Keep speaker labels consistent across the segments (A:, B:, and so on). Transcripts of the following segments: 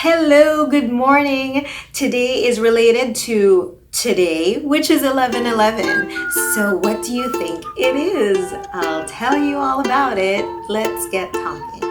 A: Hello, good morning. Today is related to today, which is 11/11. So what do you think it is? I'll tell you all about it. Let's get talking.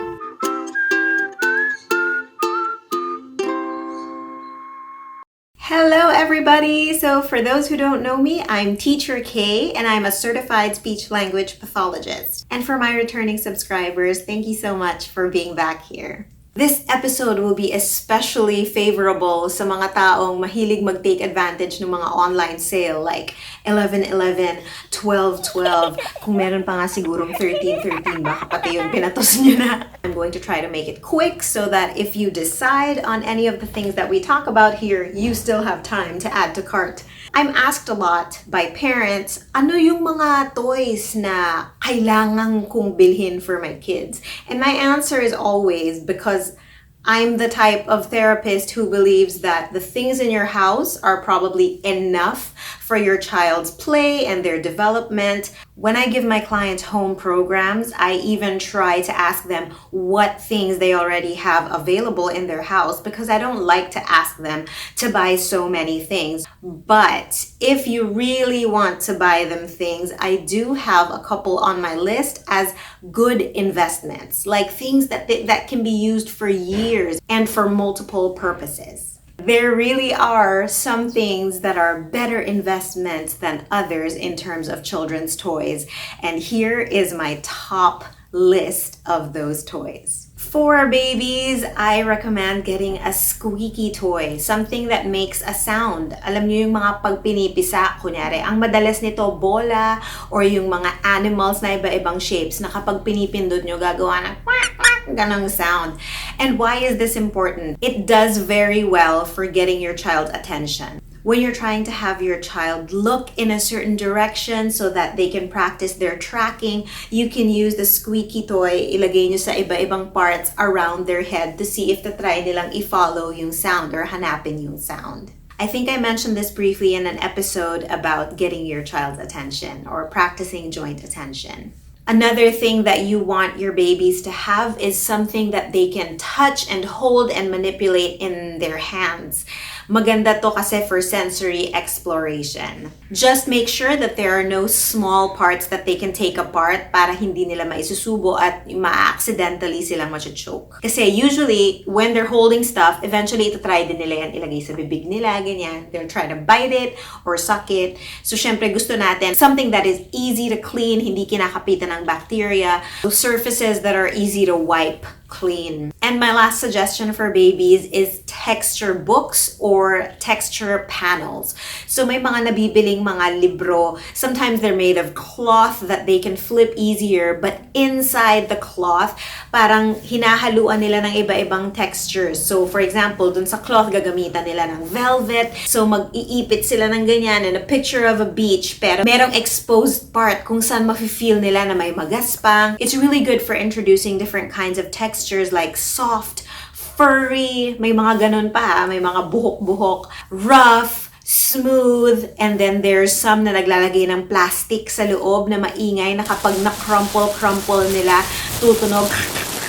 A: Hello everybody! So for those who don't know me, I'm Teacher Kaye and I'm a certified speech-language pathologist. And for my returning subscribers, thank you so much for being back here. This episode will be especially favorable sa mga taong mahilig mag-take advantage ng mga online sale like 11/11, 12/12, kung meron pa nga sigurong 13/13, baka pati yun pinatos nyo na. I'm going to try to make it quick so that if you decide on any of the things that we talk about here, you still have time to add to cart. I'm asked a lot by parents, ano yung mga toys na kailangan kong bilhin for my kids? And my answer is always, because I'm the type of therapist who believes that the things in your house are probably enough for your child's play and their development. When I give my clients home programs, I even try to ask them what things they already have available in their house because I don't like to ask them to buy so many things. But if you really want to buy them things, I do have a couple on my list as good investments, like things that can be used for years and for multiple purposes. There really are some things that are better investments than others in terms of children's toys. And here is my top list of those toys. For babies, I recommend getting a squeaky toy, something that makes a sound. Alam niyo yung mga pagpinipisa, kunyari, ang madalas nito bola or yung mga animals na iba-ibang shapes na kapag pinipindot nyo gagawa ng quack, quack, ganong sound. And why is this important? It does very well for getting your child's attention. When you're trying to have your child look in a certain direction so that they can practice their tracking, you can use the squeaky toy, ilagay nyo sa iba-ibang parts around their head to see if try nilang i-follow yung sound or hanapin yung sound. I think I mentioned this briefly in an episode about getting your child's attention or practicing joint attention. Another thing that you want your babies to have is something that they can touch and hold and manipulate in their hands. Maganda to kasi for sensory exploration. Just make sure that there are no small parts that they can take apart para hindi nila maisusubo at ma-accidentally silang macho-choke. Kasi usually, when they're holding stuff, eventually try din nila yan ilagay sa bibig nila, ganyan. They'll try to bite it or suck it. So syempre gusto natin something that is easy to clean, hindi kinakapitan ng bacteria, surfaces that are easy to wipe clean. And my last suggestion for babies is texture books or texture panels. So may mga nabibiling mga libro. Sometimes they're made of cloth that they can flip easier, but inside the cloth, parang hinahaluan nila ng iba-ibang textures. So for example, dun sa cloth gagamitan nila ng velvet. So mag-iipit sila ng ganyan and a picture of a beach, pero merong exposed part kung saan mafe-feel nila na may magaspang. It's really good for introducing different kinds of textures like soft, furry, may mga ganun pa, may mga buhok-buhok, rough, smooth, and then there's some na naglalagay ng plastic sa loob na maingay na kapag na-crumple nila, tutunog,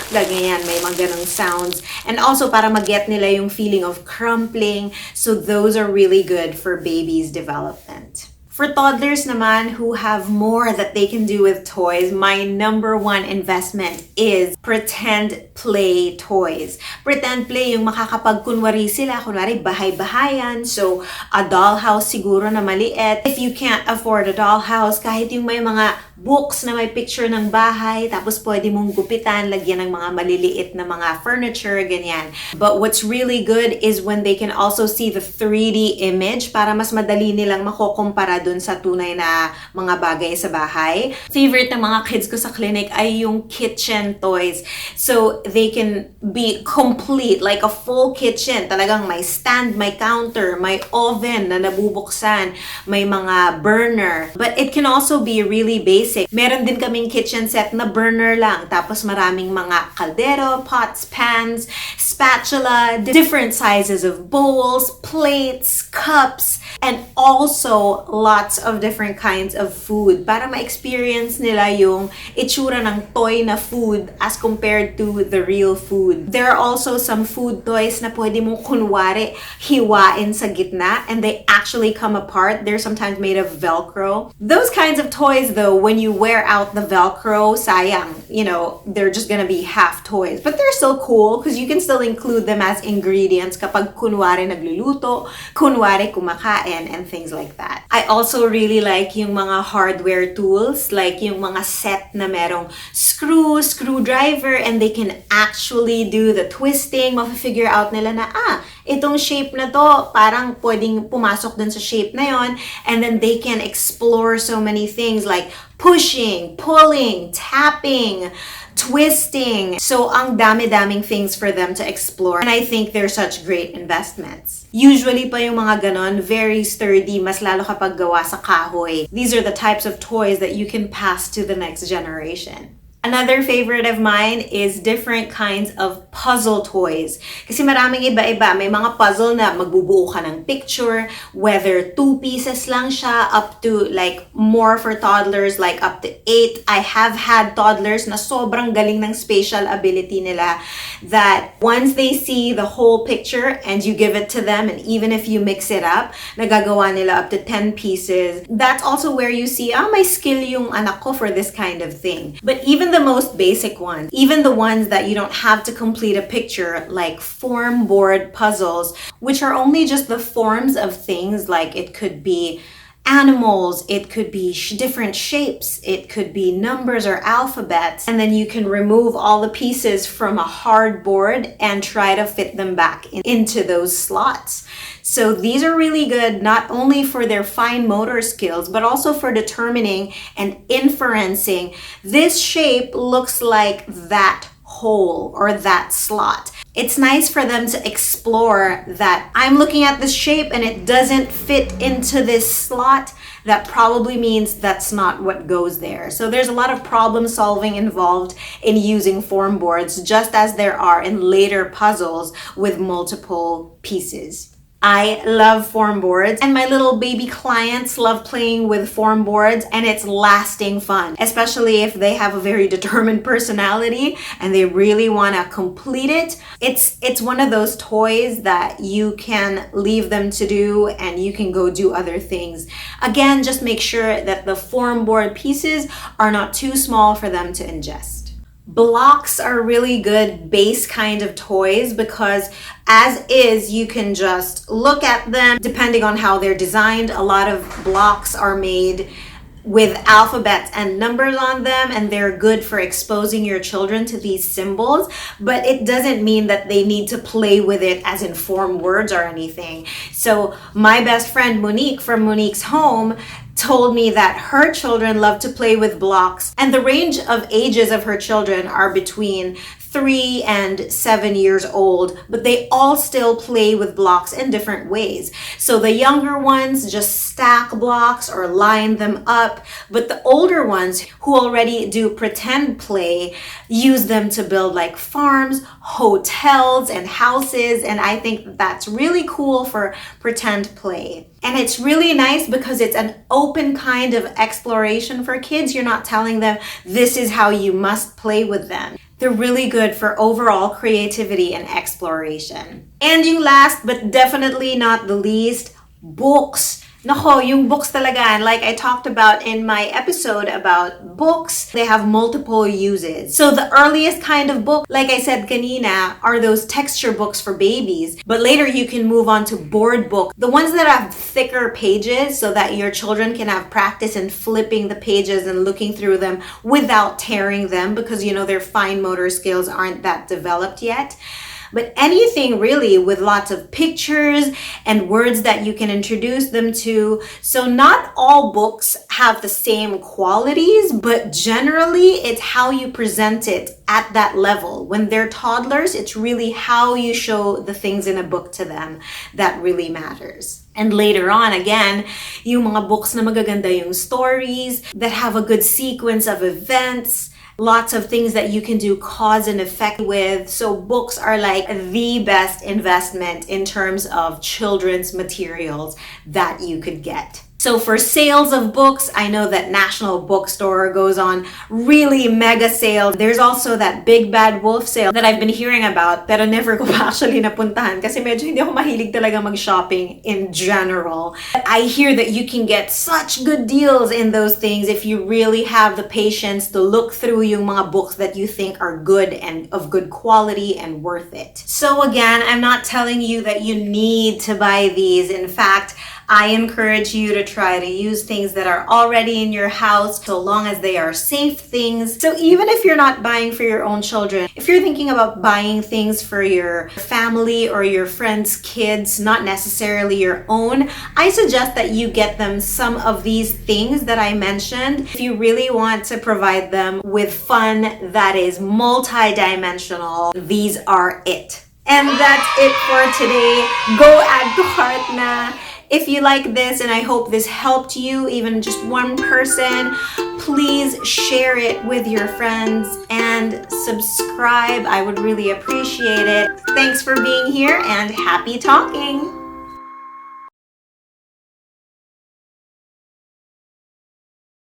A: ganyan, may mga ganung sounds. And also para mag-get nila yung feeling of crumpling, so those are really good for babies' development. For toddlers naman who have more that they can do with toys, my number one investment is pretend play toys. Pretend play yung makakapagkunwari sila, kunwari bahay-bahayan. So, a dollhouse siguro na maliit. If you can't afford a dollhouse, kahit yung may mga books na may picture ng bahay, tapos pwede mong gupitan, lagyan ng mga maliliit na mga furniture, ganyan. But what's really good is when they can also see the 3D image para mas madali nilang makukumpara dun sa tunay na mga bagay sa bahay. Favorite ng mga kids ko sa clinic ay yung kitchen toys. So they can be complete, like a full kitchen. Talagang may stand, may counter, may oven na nabubuksan, may mga burner. But it can also be really basic basic. Meron din kaming kitchen set na burner lang. Tapos maraming mga caldero, pots, pans, spatula, different sizes of bowls, plates, cups, and also lots of different kinds of food para ma-experience nila yung itsura ng toy na food as compared to the real food. There are also some food toys na pwede mong kunwari hiwain sa gitna and they actually come apart. They're sometimes made of Velcro. Those kinds of toys though, when you wear out the Velcro, sayang, they're just gonna be half toys. But they're still cool because you can still include them as ingredients kapag kunwari nagluluto, kunwari kumakain, and things like that. I also really like yung mga hardware tools, like yung mga set na merong screwdriver, and they can actually do the twisting. Mafe-figure out nila na, itong shape na to, parang pwedeng pumasok dun sa shape na yon, and then they can explore so many things like pushing, pulling, tapping, twisting. So ang dami-daming things for them to explore. And I think they're such great investments. Usually pa yung mga ganon, very sturdy, mas lalo kapag gawa sa kahoy. These are the types of toys that you can pass to the next generation. Another favorite of mine is different kinds of puzzle toys. Kasi maraming iba-iba. May mga puzzle na magbubuo ka ng picture, whether 2 pieces lang siya, up to like more for toddlers, like up to 8. I have had toddlers na sobrang galing ng spatial ability nila that once they see the whole picture and you give it to them, and even if you mix it up, nagagawa nila up to 10 pieces. That's also where you see, may skill yung anak ko for this kind of thing. But even the most basic ones, even the ones that you don't have to complete a picture, like form board puzzles, which are only just the forms of things, like it could be animals, it could be different shapes, it could be numbers or alphabets, and then you can remove all the pieces from a hard board and try to fit them back into those slots. So these are really good not only for their fine motor skills, but also for determining and inferencing this shape looks like that hole or that slot. It's nice for them to explore that I'm looking at this shape and it doesn't fit into this slot. That probably means that's not what goes there. So there's a lot of problem solving involved in using form boards, just as there are in later puzzles with multiple pieces. I love form boards, and my little baby clients love playing with form boards, and it's lasting fun, especially if they have a very determined personality and they really want to complete it. It's one of those toys that you can leave them to do and you can go do other things. Again, just make sure that the form board pieces are not too small for them to ingest. Blocks are really good base kind of toys because as is, you can just look at them depending on how they're designed. A lot of blocks are made with alphabets and numbers on them, and they're good for exposing your children to these symbols, but it doesn't mean that they need to play with it as in form words or anything. So my best friend Monique from Monique's Home told me that her children love to play with blocks, and the range of ages of her children are between 3 and 7 years old, but they all still play with blocks in different ways. So the younger ones just stack blocks or line them up, but the older ones who already do pretend play use them to build like farms, hotels, and houses, and I think that's really cool for pretend play. And it's really nice because it's an open kind of exploration for kids. You're not telling them this is how you must play with them. They're really good for overall creativity and exploration. And yung last but definitely not the least, books. Nako, yung books talaga, and like I talked about in my episode about books, they have multiple uses. So the earliest kind of book, like I said kanina, are those texture books for babies. But later you can move on to board books, the ones that have thicker pages so that your children can have practice in flipping the pages and looking through them without tearing them because, their fine motor skills aren't that developed yet. but anything really with lots of pictures and words that you can introduce them to. So not all books have the same qualities, but generally it's how you present it at that level. When they're toddlers, it's really how you show the things in a book to them that really matters. And later on, again, yung mga books na magaganda yung stories that have a good sequence of events, lots of things that you can do cause and effect with. So books are like the best investment in terms of children's materials that you could get. So for sales of books, I know that National Bookstore goes on really mega sales. There's also that Big Bad Wolf sale that I've been hearing about, pero never ko pa actually napuntahan kasi medyo hindi ako mahilig talaga mag-shopping in general. I hear that you can get such good deals in those things if you really have the patience to look through yung mga books that you think are good and of good quality and worth it. So again, I'm not telling you that you need to buy these. In fact, I encourage you to try to use things that are already in your house so long as they are safe things. So even if you're not buying for your own children, if you're thinking about buying things for your family or your friends' kids, not necessarily your own, I suggest that you get them some of these things that I mentioned if you really want to provide them with fun that is multi-dimensional. These are it. And that's it for today. Go add to cart na. If you like this, and I hope this helped you, even just one person, please share it with your friends and subscribe. I would really appreciate it. Thanks for being here and happy talking.